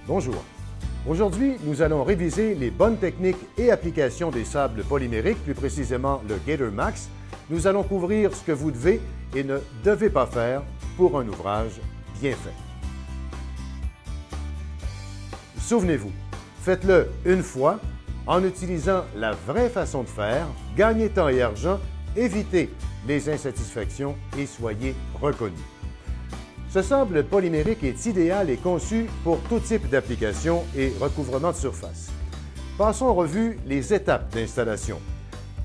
Bonjour. Aujourd'hui, nous allons réviser les bonnes techniques et applications des sables polymériques, plus précisément le Gator Max. Nous allons couvrir ce que vous devez et ne devez pas faire pour un ouvrage bien fait. Souvenez-vous, faites-le une fois en utilisant la vraie façon de faire, gagnez temps et argent, évitez les insatisfactions et soyez reconnus. Ce sable polymérique est idéal et conçu pour tout type d'application et recouvrement de surface. Passons en revue les étapes d'installation.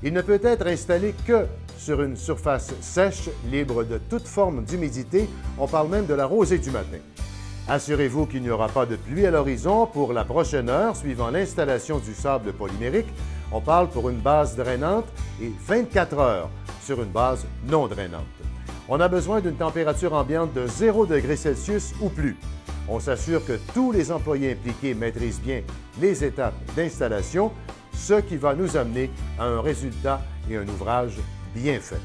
Il ne peut être installé que sur une surface sèche, libre de toute forme d'humidité. On parle même de la rosée du matin. Assurez-vous qu'il n'y aura pas de pluie à l'horizon pour la prochaine heure suivant l'installation du sable polymérique. On parle pour une base drainante et 24 heures sur une base non drainante. On a besoin d'une température ambiante de 0 degrés Celsius ou plus. On s'assure que tous les employés impliqués maîtrisent bien les étapes d'installation, ce qui va nous amener à un résultat et un ouvrage bien fait.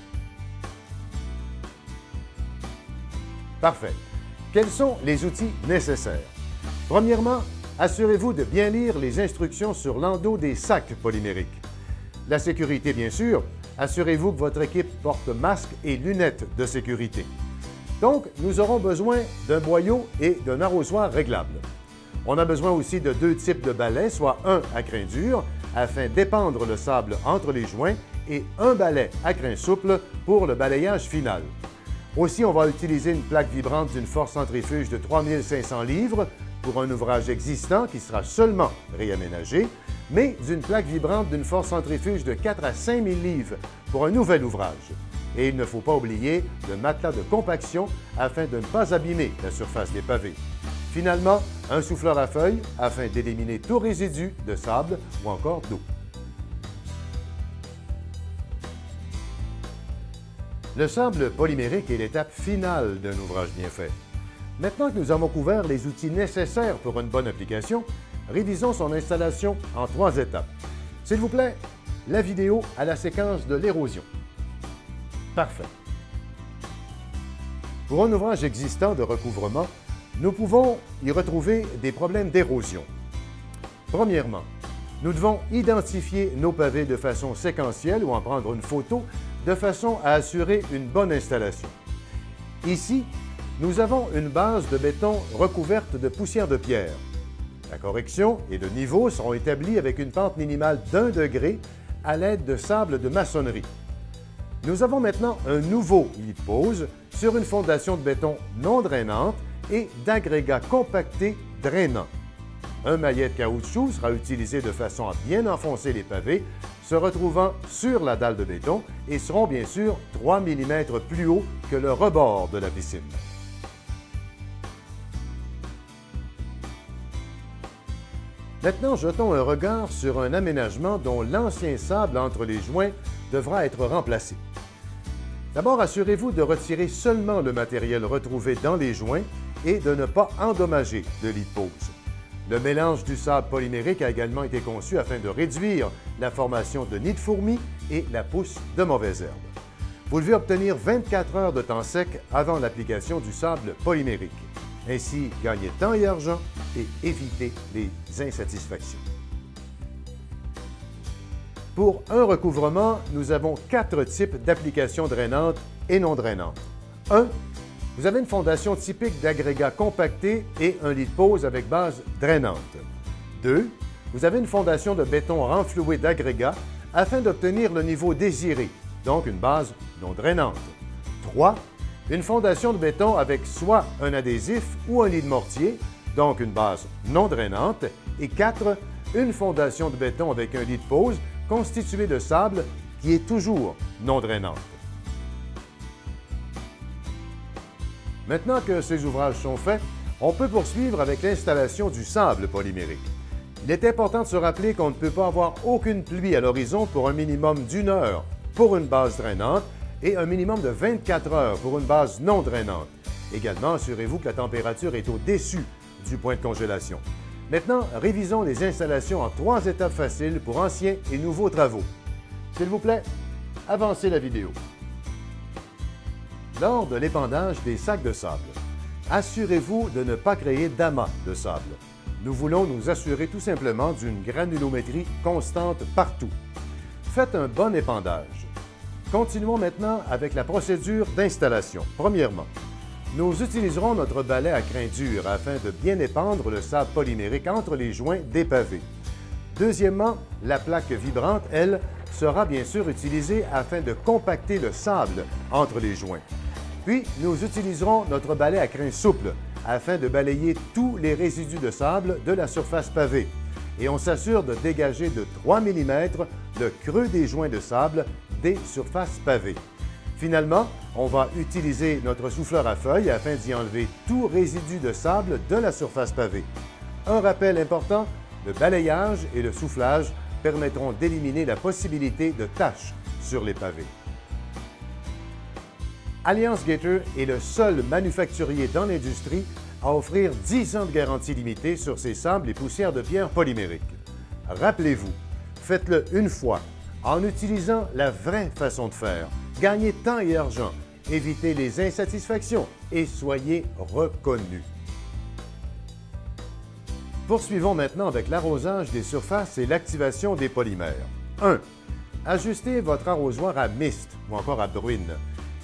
Parfait. Quels sont les outils nécessaires? Premièrement, assurez-vous de bien lire les instructions sur l'endos des sacs polymériques. La sécurité, bien sûr. Assurez-vous que votre équipe porte masque et lunettes de sécurité. Donc, nous aurons besoin d'un boyau et d'un arrosoir réglable. On a besoin aussi de 2 types de balais, soit un à crin dur, afin d'épandre le sable entre les joints, et un balai à crin souple pour le balayage final. Aussi, on va utiliser une plaque vibrante d'une force centrifuge de 3500 livres pour un ouvrage existant qui sera seulement réaménagé, mais d'une plaque vibrante d'une force centrifuge de 4 à 5 000 livres pour un nouvel ouvrage. Et il ne faut pas oublier le matelas de compaction afin de ne pas abîmer la surface des pavés. Finalement, un souffleur à feuilles afin d'éliminer tout résidu de sable ou encore d'eau. Le sable polymérique est l'étape finale d'un ouvrage bien fait. Maintenant que nous avons couvert les outils nécessaires pour une bonne application, révisons son installation en 3 étapes. S'il vous plaît, la vidéo à la séquence de l'érosion. Parfait. Pour un ouvrage existant de recouvrement, nous pouvons y retrouver des problèmes d'érosion. Premièrement, nous devons identifier nos pavés de façon séquentielle ou en prendre une photo de façon à assurer une bonne installation. Ici, nous avons une base de béton recouverte de poussière de pierre. La correction et le niveau seront établis avec une pente minimale d'1 degré à l'aide de sable de maçonnerie. Nous avons maintenant un nouveau lit de pose sur une fondation de béton non drainante et d'agrégats compactés drainants. Un maillet de caoutchouc sera utilisé de façon à bien enfoncer les pavés, se retrouvant sur la dalle de béton et seront bien sûr 3 mm plus haut que le rebord de la piscine. Maintenant, jetons un regard sur un aménagement dont l'ancien sable entre les joints devra être remplacé. D'abord, assurez-vous de retirer seulement le matériel retrouvé dans les joints et de ne pas endommager le lit de pose. Le mélange du sable polymérique a également été conçu afin de réduire la formation de nids de fourmis et la pousse de mauvaises herbes. Vous devez obtenir 24 heures de temps sec avant l'application du sable polymérique. Ainsi, gagnez temps et argent et évitez les insatisfactions. Pour un recouvrement, nous avons 4 types d'applications drainantes et non drainantes. 1. Vous avez une fondation typique d'agrégats compactés et un lit de pose avec base drainante. 2. Vous avez une fondation de béton renfloué d'agrégats afin d'obtenir le niveau désiré, donc une base non drainante. 3. Une fondation de béton avec soit un adhésif ou un lit de mortier, donc une base non drainante. Et 4. Une fondation de béton avec un lit de pose constitué de sable qui est toujours non drainante. Maintenant que ces ouvrages sont faits, on peut poursuivre avec l'installation du sable polymérique. Il est important de se rappeler qu'on ne peut pas avoir aucune pluie à l'horizon pour un minimum d'1 heure pour une base drainante et un minimum de 24 heures pour une base non drainante. Également, assurez-vous que la température est au-dessus du point de congélation. Maintenant, révisons les installations en 3 étapes faciles pour anciens et nouveaux travaux. S'il vous plaît, avancez la vidéo. Lors de l'épandage des sacs de sable, assurez-vous de ne pas créer d'amas de sable. Nous voulons nous assurer tout simplement d'une granulométrie constante partout. Faites un bon épandage. Continuons maintenant avec la procédure d'installation. Premièrement, nous utiliserons notre balai à crin dur afin de bien épandre le sable polymérique entre les joints des pavés. Deuxièmement, la plaque vibrante, elle, sera bien sûr utilisée afin de compacter le sable entre les joints. Puis, nous utiliserons notre balai à crin souple afin de balayer tous les résidus de sable de la surface pavée. Et on s'assure de dégager de 3 mm le creux des joints de sable des surfaces pavées. Finalement, on va utiliser notre souffleur à feuilles afin d'y enlever tout résidu de sable de la surface pavée. Un rappel important, le balayage et le soufflage permettront d'éliminer la possibilité de taches sur les pavés. Alliance Gator est le seul manufacturier dans l'industrie à offrir 10 ans de garantie limitée sur ses sables et poussières de pierre polymériques. Rappelez-vous, faites-le une fois en utilisant la vraie façon de faire. Gagnez temps et argent, évitez les insatisfactions et soyez reconnus. Poursuivons maintenant avec l'arrosage des surfaces et l'activation des polymères. 1. Ajustez votre arrosoir à mist ou encore à bruine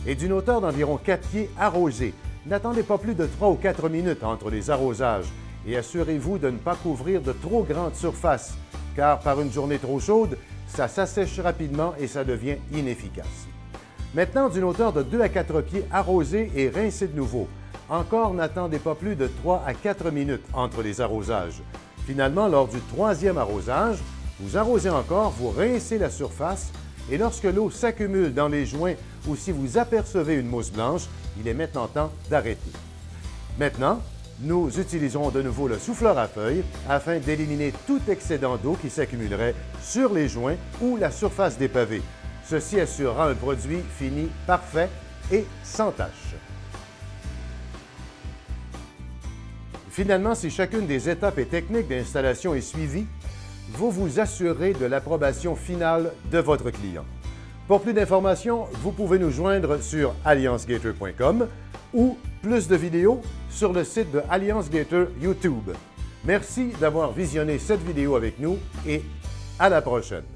et d'une hauteur d'environ 4 pieds arrosé. N'attendez pas plus de 3 ou 4 minutes entre les arrosages et assurez-vous de ne pas couvrir de trop grandes surfaces, car par une journée trop chaude, ça s'assèche rapidement et ça devient inefficace. Maintenant, d'une hauteur de 2 à 4 pieds arrosé et rincez de nouveau. Encore, n'attendez pas plus de 3 à 4 minutes entre les arrosages. Finalement, lors du 3e arrosage, vous arrosez encore, vous rincez la surface et lorsque l'eau s'accumule dans les joints ou si vous apercevez une mousse blanche, il est maintenant temps d'arrêter. Maintenant, nous utiliserons de nouveau le souffleur à feuilles afin d'éliminer tout excédent d'eau qui s'accumulerait sur les joints ou la surface des pavés. Ceci assurera un produit fini parfait et sans tache. Finalement, si chacune des étapes et techniques d'installation est suivie, vous vous assurez de l'approbation finale de votre client. Pour plus d'informations, vous pouvez nous joindre sur alliancegator.com ou plus de vidéos sur le site de Alliance Gator YouTube. Merci d'avoir visionné cette vidéo avec nous et à la prochaine.